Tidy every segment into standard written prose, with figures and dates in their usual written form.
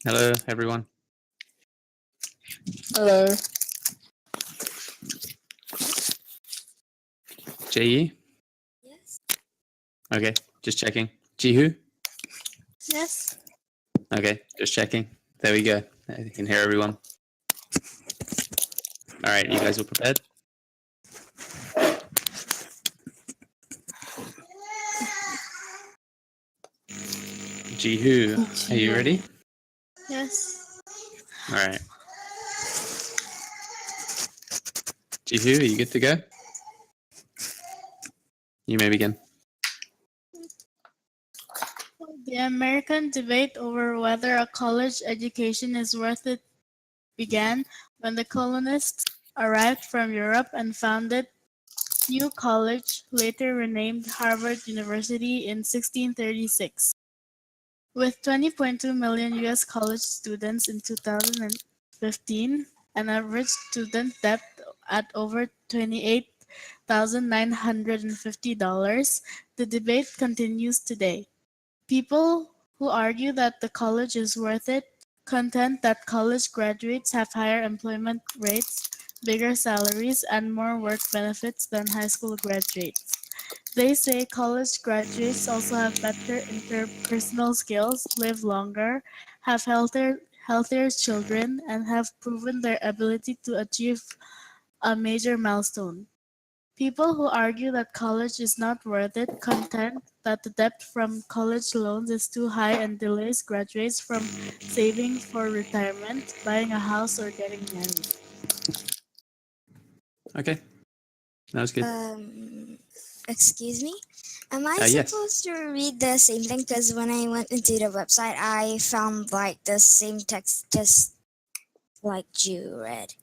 Hello, everyone. Hello. Ji? Yes. Okay, just checking. Jihu? Yes. Okay, just checking. There we go. You can hear everyone. All right, you guys all prepared? Jihu, are you ready? Yes. All right. Jihu, are you good to go? You may begin. The American debate over whether a college education is worth it began when the colonists arrived from Europe and founded New College, later renamed Harvard University in 1636. With 20.2 million US college students in 2015, an average student debt at over $28,950, the debate continues today. People who argue that the college is worth it contend that college graduates have higher employment rates, bigger salaries, and more work benefits than high school graduates. They say college graduates also have better interpersonal skills, live longer, have healthier children, and have proven their ability to achieve a major milestone. People who argue that college is not worth it contend that the debt from college loans is too high and delays graduates from saving for retirement, buying a house, or getting married. Okay, that was good. Excuse me? Am I Yes. supposed to read the same thing? Because when I went into the website, I found like the same text just like you read.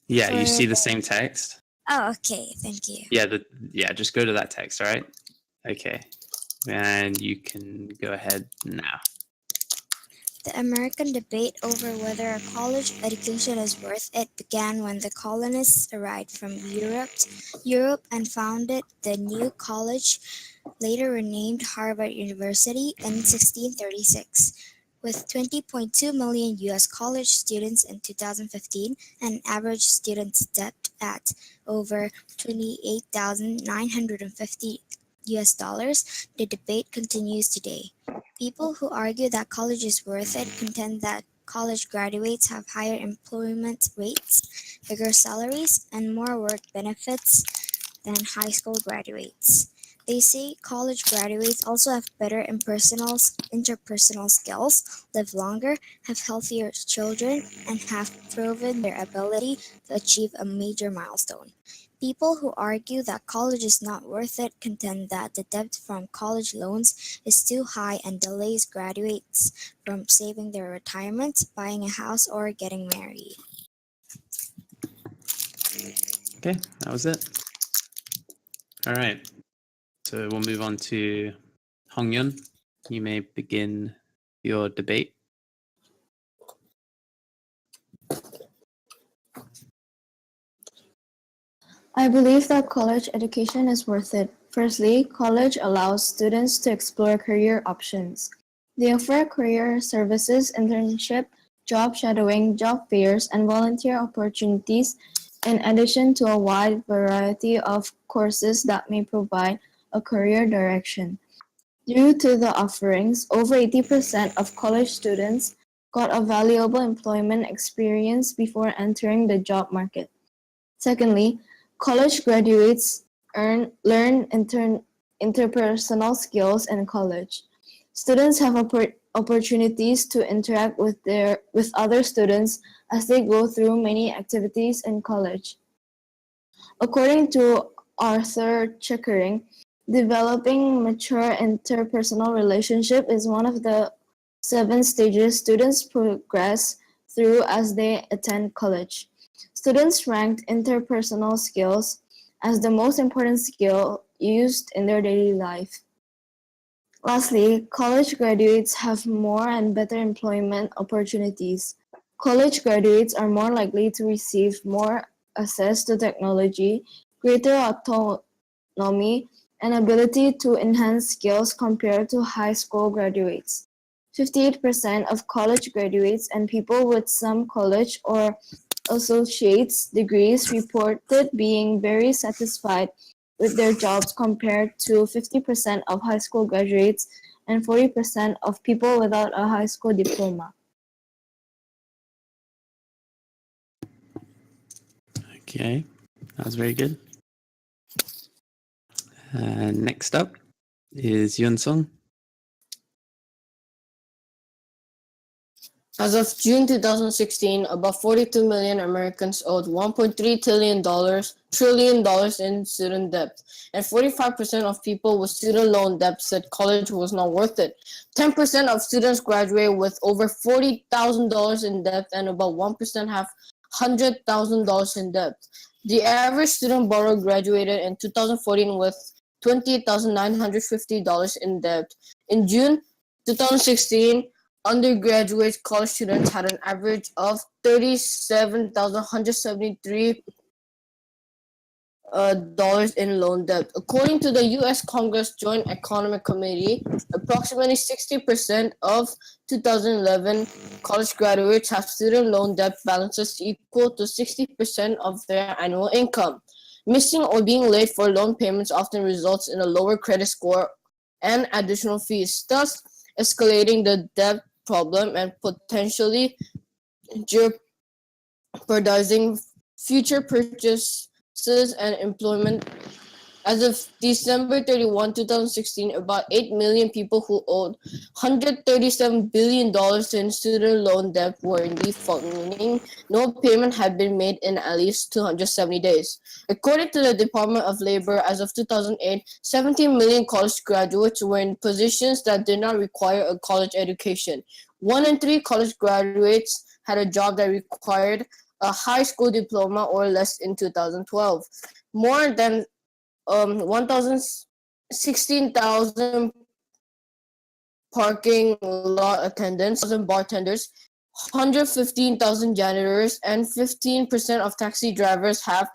Yeah, you For see the the- same text? Oh, okay. Thank you. Yeah, just go to that text, all right? Okay. And you can go ahead now. The American debate over whether a college education is worth it began when the colonists arrived from Europe and founded the New College, later renamed Harvard University in 1636. With 20.2 million US college students in 2015 and an average student's debt at over 28,950 US dollars, the debate continues today. People who argue that college is worth it contend that college graduates have higher employment rates, bigger salaries, and more work benefits than high school graduates. They say college graduates also have better interpersonal skills, live longer, have healthier children, and have proven their ability to achieve a major milestone. People who argue that college is not worth it contend that the debt from college loans is too high and delays graduates from saving their retirement, buying a house, or getting married. Okay, that was it. All right. So we'll move on to Hongyun. You may begin your debate. I believe that college education is worth it. Firstly, college allows students to explore career options. They offer career services, internship, job shadowing, job fairs, and volunteer opportunities, in addition to a wide variety of courses that may provide a career direction. Due to the offerings, over 80% of college students got a valuable employment experience before entering the job market. Secondly, college graduates learn interpersonal skills in college. Students have opportunities to interact with other students as they go through many activities in college. According to Arthur Chickering, developing mature interpersonal relationship is one of the 7 stages students progress through as they attend college. Students ranked interpersonal skills as the most important skill used in their daily life. Lastly, college graduates have more and better employment opportunities. College graduates are more likely to receive more access to technology, greater autonomy, and ability to enhance skills compared to high school graduates. 58% of college graduates and people with some college or associate's degrees reported being very satisfied with their jobs compared to 50% of high school graduates and 40% of people without a high school diploma. Okay, that was very good. Next up is Yun Sung. As of June 2016, about 42 million Americans owed $1.3 trillion in student debt, and 45% of people with student loan debt said college was not worth it. 10% of students graduate with over $40,000 in debt, and about 1% have $100,000 in debt. The average student borrower graduated in 2014 with $28,950 in debt. In June 2016, undergraduate college students had an average of $37,173 dollars in loan debt. According to the U.S. Congress Joint Economic Committee, approximately 60% of 2011 college graduates have student loan debt balances equal to 60% of their annual income. Missing or being late for loan payments often results in a lower credit score and additional fees, thus escalating the debt problem and potentially jeopardizing future purchases and employment. As of December 31, 2016, about 8 million people who owed $137 billion in student loan debt were in default, meaning no payment had been made in at least 270 days. According to the Department of Labor, as of 2008, 17 million college graduates were in positions that did not require a college education. 1 in 3 college graduates had a job that required a high school diploma or less in 2012. More than 16,000 parking lot attendants, 1,000 bartenders, 115,000 janitors, and 15% of taxi drivers have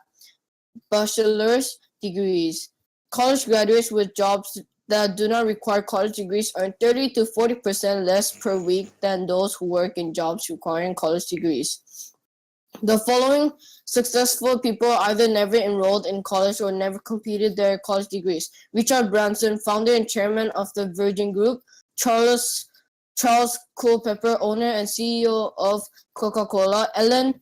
bachelor's degrees. College graduates with jobs that do not require college degrees earn 30 to 40% less per week than those who work in jobs requiring college degrees. The following successful people either never enrolled in college or never completed their college degrees: Richard Branson, founder and chairman of the Virgin Group; Charles Culpepper, owner and CEO of Coca-Cola; Ellen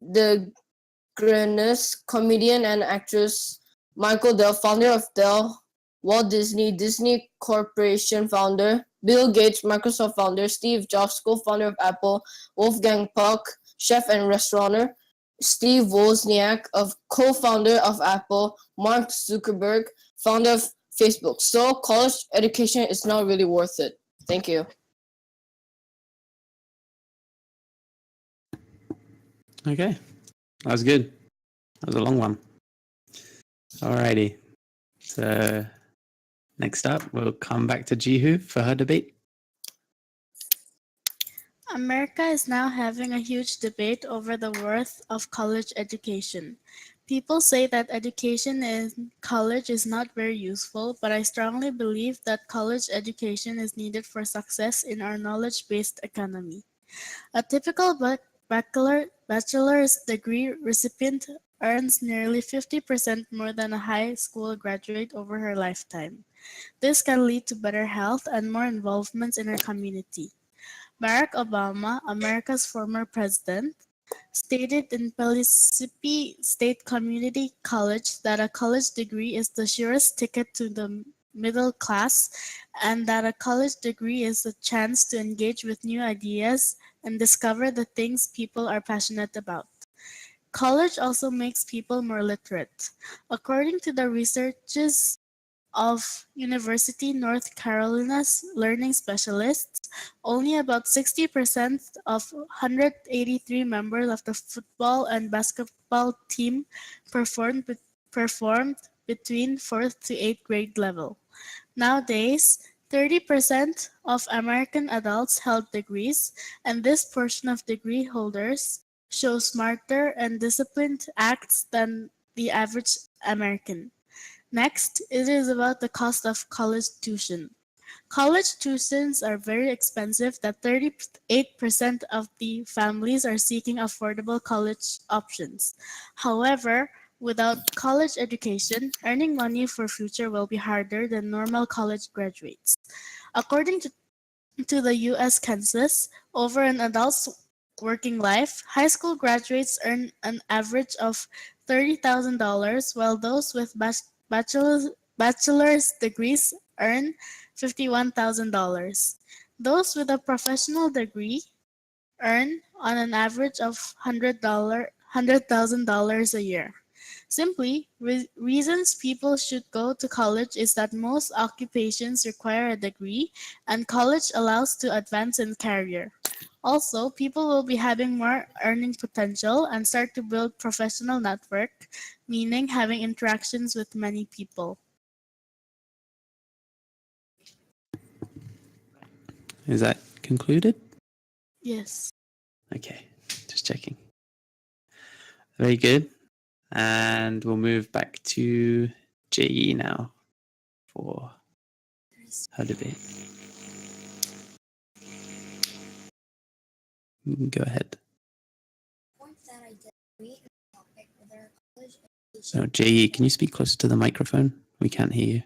DeGeneres, comedian and actress; Michael Dell, founder of Dell; Walt Disney, Disney Corporation founder; Bill Gates, Microsoft founder; Steve Jobs, co-founder of Apple; Wolfgang Puck, chef and restaurateur; Steve Wozniak, co-founder of Apple; Mark Zuckerberg, founder of Facebook. So college education is not really worth it. Thank you. Okay, that was good. That was a long one. Alrighty. So next up, we'll come back to Jihu for her debate. America is now having a huge debate over the worth of college education. People say that education in college is not very useful, but I strongly believe that college education is needed for success in our knowledge-based economy. A typical bachelor's degree recipient earns nearly 50% more than a high school graduate over her lifetime. This can lead to better health and more involvement in her community. Barack Obama, America's former president, stated in Pellissippi State Community College that a college degree is the surest ticket to the middle class, and that a college degree is a chance to engage with new ideas and discover the things people are passionate about. College also makes people more literate. According to the researches of University North Carolina's learning specialists, only about 60% of 183 members of the football and basketball team performed between 4th to 8th grade level. Nowadays, 30% of American adults held degrees, and this portion of degree holders show smarter and disciplined acts than the average American. Next, it is about the cost of college tuition. College tuitions are very expensive that 38% of the families are seeking affordable college options. However, without college education, earning money for future will be harder than normal college graduates. According to the US Census, over an adult's working life, high school graduates earn an average of $30,000, while those with bachelor's degrees earn $51,000. Those with a professional degree earn on an average of $100,000 a year. Simply, reasons people should go to college is that most occupations require a degree and college allows to advance in career. Also, people will be having more earning potential and start to build professional network, meaning having interactions with many people. Is that concluded? Yes. Okay, just checking. Very good. And we'll move back to JE now for her debate. You can go ahead. No, JE, can you speak closer to the microphone? We can't hear you.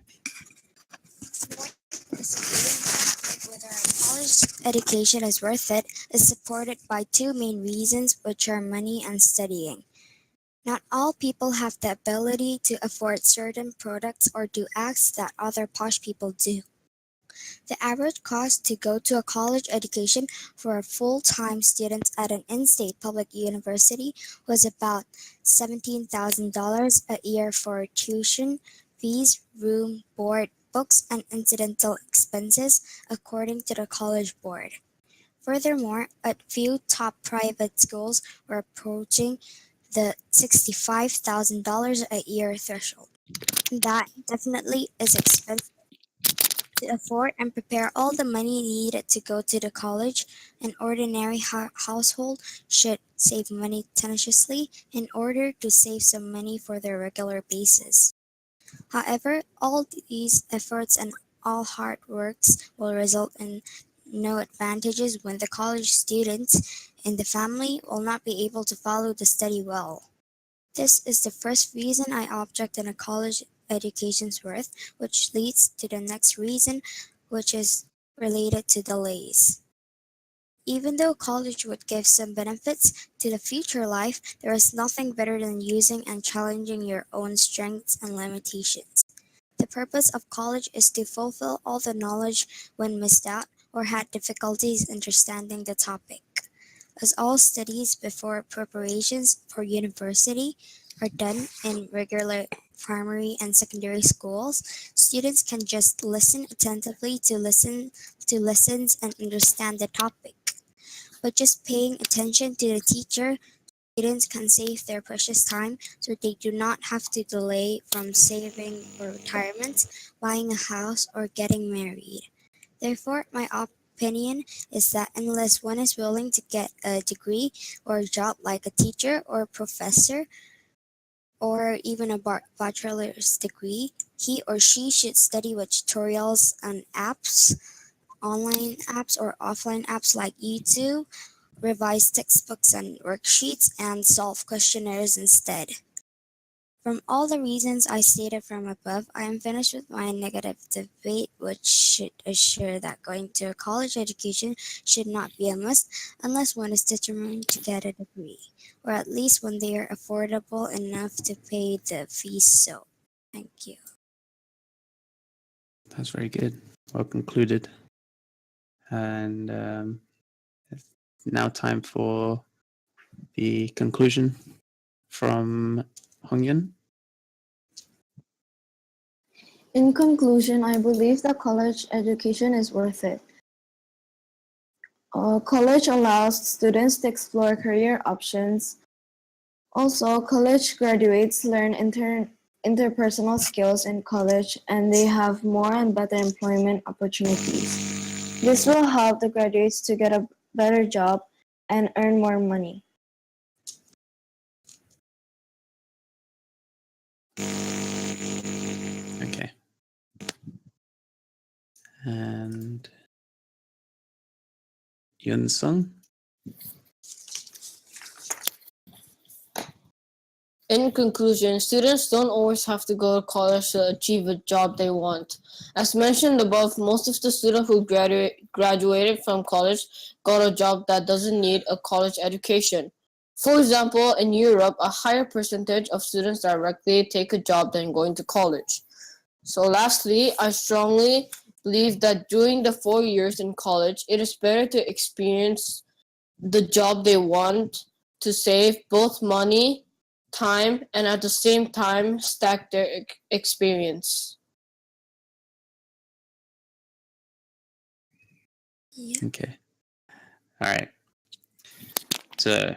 Whether a college education is worth it is supported by two main reasons, which are money and studying. Not all people have the ability to afford certain products or do acts that other posh people do. The average cost to go to a college education for a full-time student at an in-state public university was about $17,000 a year for tuition, fees, room, board, books, and incidental expenses, according to the College Board. Furthermore, a few top private schools were approaching the $65,000 a year threshold. That definitely is expensive. To afford and prepare all the money needed to go to the college, an ordinary household should save money tenaciously in order to save some money for their regular basis. However, all these efforts and all hard works will result in no advantages when the college students in the family will not be able to follow the study well. This is the first reason I object in a college education's worth, which leads to the next reason, which is related to delays. Even though college would give some benefits to the future life, there is nothing better than using and challenging your own strengths and limitations. The purpose of college is to fulfill all the knowledge when missed out or had difficulties understanding the topic. As all studies before preparations for university are done in regular primary and secondary schools, students can just listen attentively to lessons and understand the topic. But just paying attention to the teacher, students can save their precious time so they do not have to delay from saving for retirement, buying a house, or getting married. Therefore, my opinion is that unless one is willing to get a degree or a job like a teacher or a professor, or even a bachelor's degree, he or she should study with tutorials and apps, online apps or offline apps like YouTube, revise textbooks and worksheets, and solve questionnaires instead. From all the reasons I stated from above, I am finished with my negative debate, which should assure that going to a college education should not be a must unless one is determined to get a degree, or at least when they are affordable enough to pay the fees. So, thank you. That's very good. Well concluded. And it's now time for the conclusion from Hongyun. In conclusion, I believe that college education is worth it. College allows students to explore career options. Also, college graduates learn interpersonal skills in college and they have more and better employment opportunities. This will help the graduates to get a better job and earn more money. Okay. And Yun Sung. In conclusion, students don't always have to go to college to achieve a job they want. As mentioned above, most of the students who graduated from college got a job that doesn't need a college education. For example, in Europe, a higher percentage of students directly take a job than going to college. So lastly, I strongly believe that during the 4 years in college, it is better to experience the job they want to save both money, time, and at the same time stack their experience. Yeah. Okay. All right. So,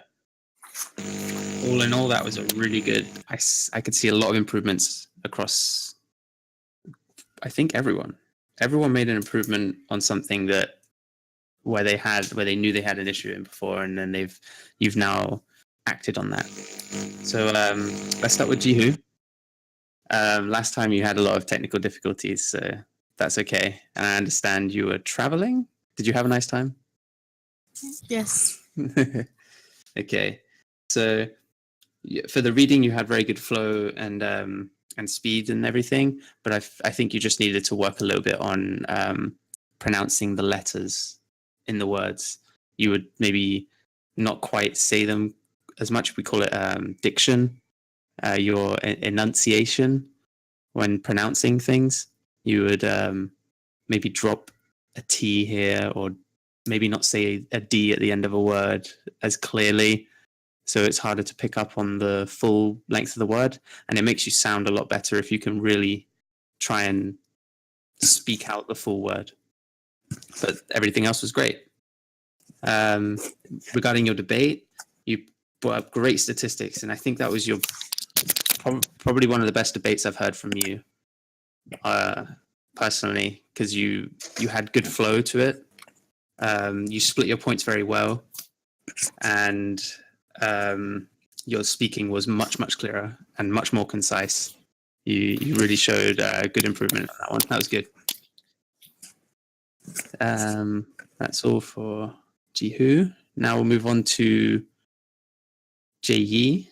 all in all, that was a really good. I could see a lot of improvements across. I think everyone made an improvement on something that where they knew they had an issue in before, and then you've now acted on that. So let's start with Jihu. Last time you had a lot of technical difficulties, so that's okay. And I understand you were traveling. Did you have a nice time? Yes. Okay. So for the reading, you had very good flow and speed and everything, but I think you just needed to work a little bit on pronouncing the letters in the words. You would maybe not quite say them as much. We call it diction. Your enunciation when pronouncing things, you would maybe drop a T here, or maybe not say a D at the end of a word as clearly. So it's harder to pick up on the full length of the word, and it makes you sound a lot better if you can really try and speak out the full word. But everything else was great. Regarding your debate, you brought up great statistics, and I think that was your probably one of the best debates I've heard from you personally, because you had good flow to it. You split your points very well, and your speaking was much clearer and much more concise. You really showed good improvement on that one. That was good. That's all for Jihu. Now we'll move on to Jae.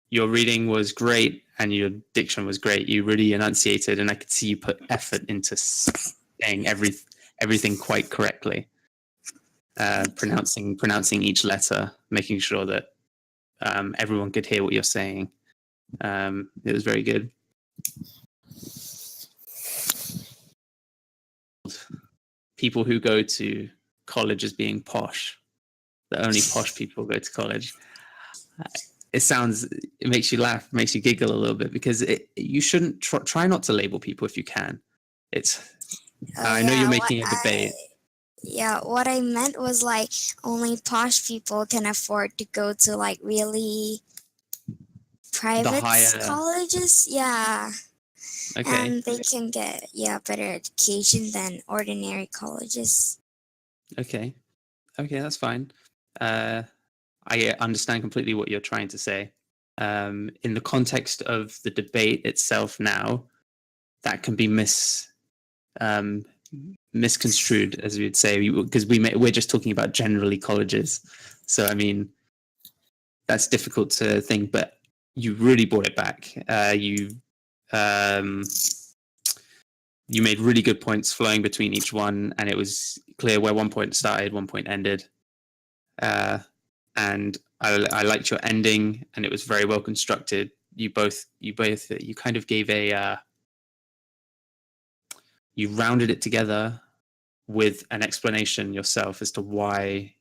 Your reading was great and your diction was great. You really enunciated, and I could see you put effort into saying everything quite correctly. Pronouncing each letter, making sure that everyone could hear what you're saying. It was very good. People who go to college as being posh, the only posh people go to college. It makes you laugh, makes you giggle a little bit, because you shouldn't try not to label people if you can. I know you're making a debate. What I meant was like only posh people can afford to go to like really private colleges. Yeah. Okay. And they can get better education than ordinary colleges. Okay, that's fine. I understand completely what you're trying to say. In the context of the debate itself now, that can be misconstrued, as we would say, because we're just talking about generally colleges. So, I mean, that's difficult to think, but you really brought it back. You made really good points flowing between each one, and it was clear where one point started, one point ended. And I liked your ending, and it was very well constructed. You kind of gave you rounded it together with an explanation yourself as to why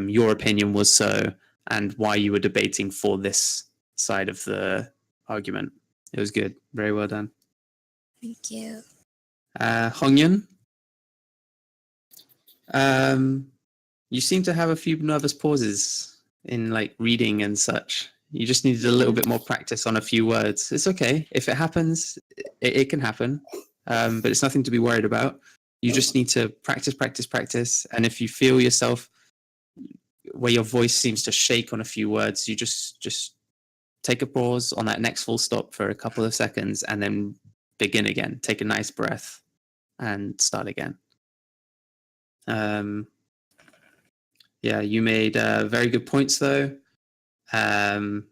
your opinion was so, and why you were debating for this side of the argument. It was good. Very well done. Thank you. Hongyun, you seem to have a few nervous pauses in like reading and such. You just needed a little bit more practice on a few words. It's okay. If it happens, it can happen. But it's nothing to be worried about. You just need to practice. And if you feel yourself where your voice seems to shake on a few words, you just take a pause on that next full stop for a couple of seconds and then begin again. Take a nice breath and start again. Yeah, you made very good points though, and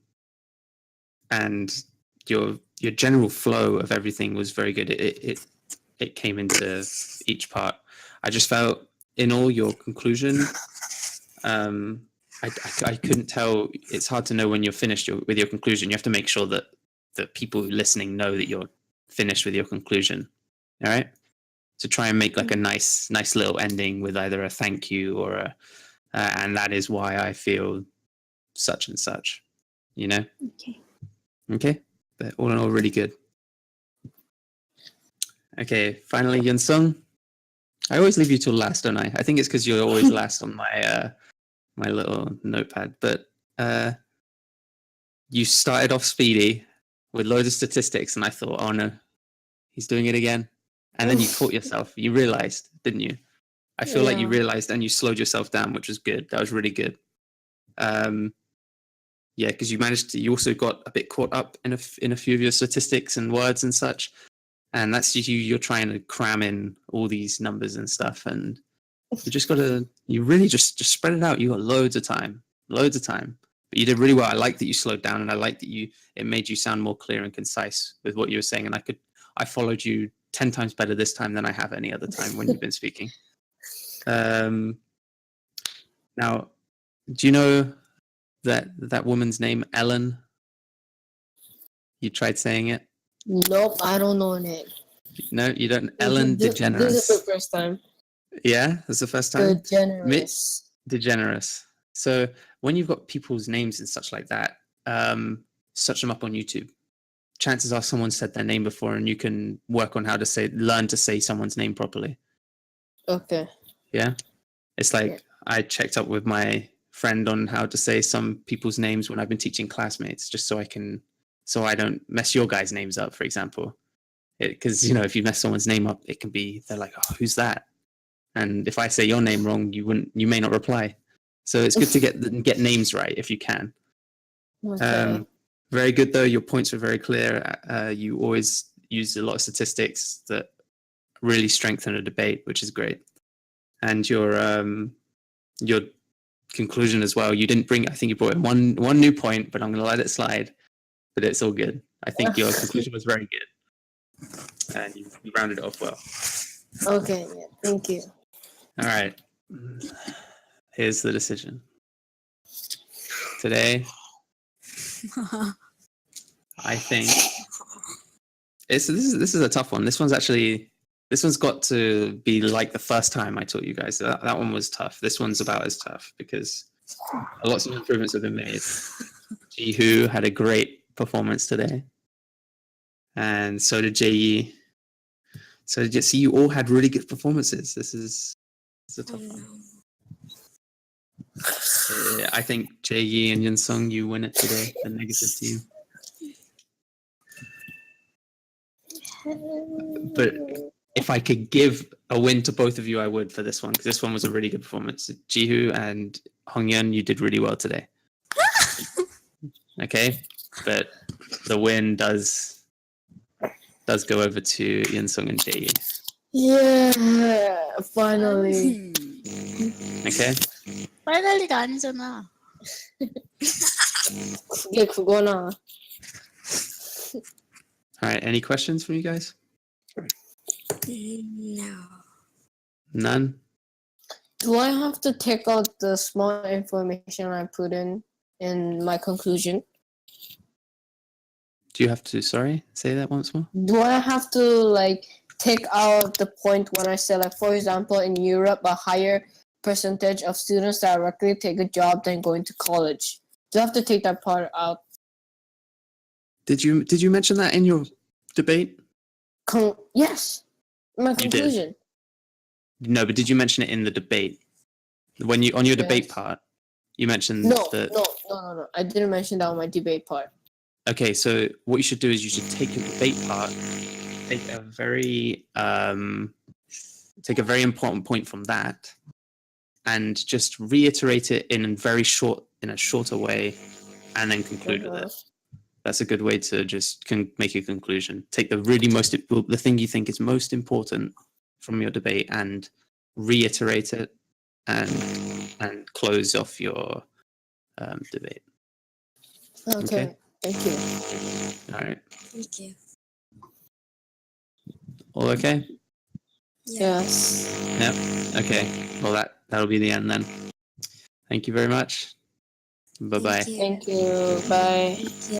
your general flow of everything was very good. It came into each part. I just felt in all your conclusion, I couldn't tell. It's hard to know when you're finished with your conclusion. You have to make sure that the people listening know that you're finished with your conclusion. All right. So try and make like a nice little ending with either a thank you or a, and that is why I feel such and such. You know. Okay. Okay. But all in all, really good. Okay. Finally, Yun Sung. I always leave you till last, don't I? I think it's because you're always last on my my little notepad. But you started off speedy with loads of statistics, and I thought, oh no, he's doing it again. And then you caught yourself. You realized, didn't you? I feel like you Yeah. realized and you slowed yourself down, which was good. That was really good. Yeah, because you managed to. You also got a bit caught up in a few of your statistics and words and such. And that's you. You're trying to cram in all these numbers and stuff, and you just got to. You really just spread it out. You got loads of time. But you did really well. I like that you slowed down, and I like that it made you sound more clear and concise with what you were saying. And I followed you 10 times better this time than I have any other time when you've been speaking. Now, do you know that woman's name, Ellen? You tried saying it? Nope, I don't know her name. No, you don't. Ellen DeGeneres. This is the first time. Yeah, that's the first time. DeGeneres. DeGeneres. So when you've got people's names and such like that, search them up on YouTube. Chances are someone said their name before, and you can work on how to learn to say someone's name properly. Okay. Yeah, it's like Yeah. I checked up with my friend on how to say some people's names when I've been teaching classmates, just so I don't mess your guys' names up, for example. Because if you mess someone's name up, they're like, oh, who's that? And if I say your name wrong, you may not reply. So it's good to get names right if you can. Okay. Very good though. Your points were very clear. You always use a lot of statistics that really strengthen a debate, which is great. And your conclusion as well. You didn't bring. I think you brought in one new point, but I'm going to let it slide. But it's all good. I think your conclusion was very good, and you rounded it off well. Okay. Yeah. Thank you. All right. Here's the decision. Today, I think this is a tough one. This one's got to be like the first time I taught you guys. That one was tough. This one's about as tough because lots of improvements have been made. Jihu had a great performance today, and so did Jie. So you all had really good performances. This is a tough one. I think Jie and Yun Sung, you win it today. The negative team. But if I could give a win to both of you, I would for this one, because this one was a really good performance. Jihu and Hongyeon, you did really well today. Okay, but the win does go over to Yun Sung and Jie. Yeah. Finally. Okay. Finally가 아니잖아. 그게 그거나. All right. Any questions from you guys? No. None. Do I have to take out the small information I put in my conclusion? Do you have to? Sorry, say that once more. Do I have to take out the point when I say for example in Europe a higher percentage of students directly take a job than going to college? Do I have to take that part out? Did you mention that in your debate? Yes, my You did. conclusion. No, but did you mention it in the debate? When you on your debate Yes. part, you mentioned No, that. no. I didn't mention that on my debate part. Okay, so what you should do is you should take your debate part, take a very important point from that, and just reiterate it in a shorter way, and then conclude with it. that's a good way to just make a conclusion. Take the thing you think is most important from your debate and reiterate it, and close off your debate. Okay. Thank you. All right. Thank you. All okay? Yes. Yep. Okay. Well, that'll be the end then. Thank you very much. Bye bye. Thank you. Thank you. Bye. Thank you.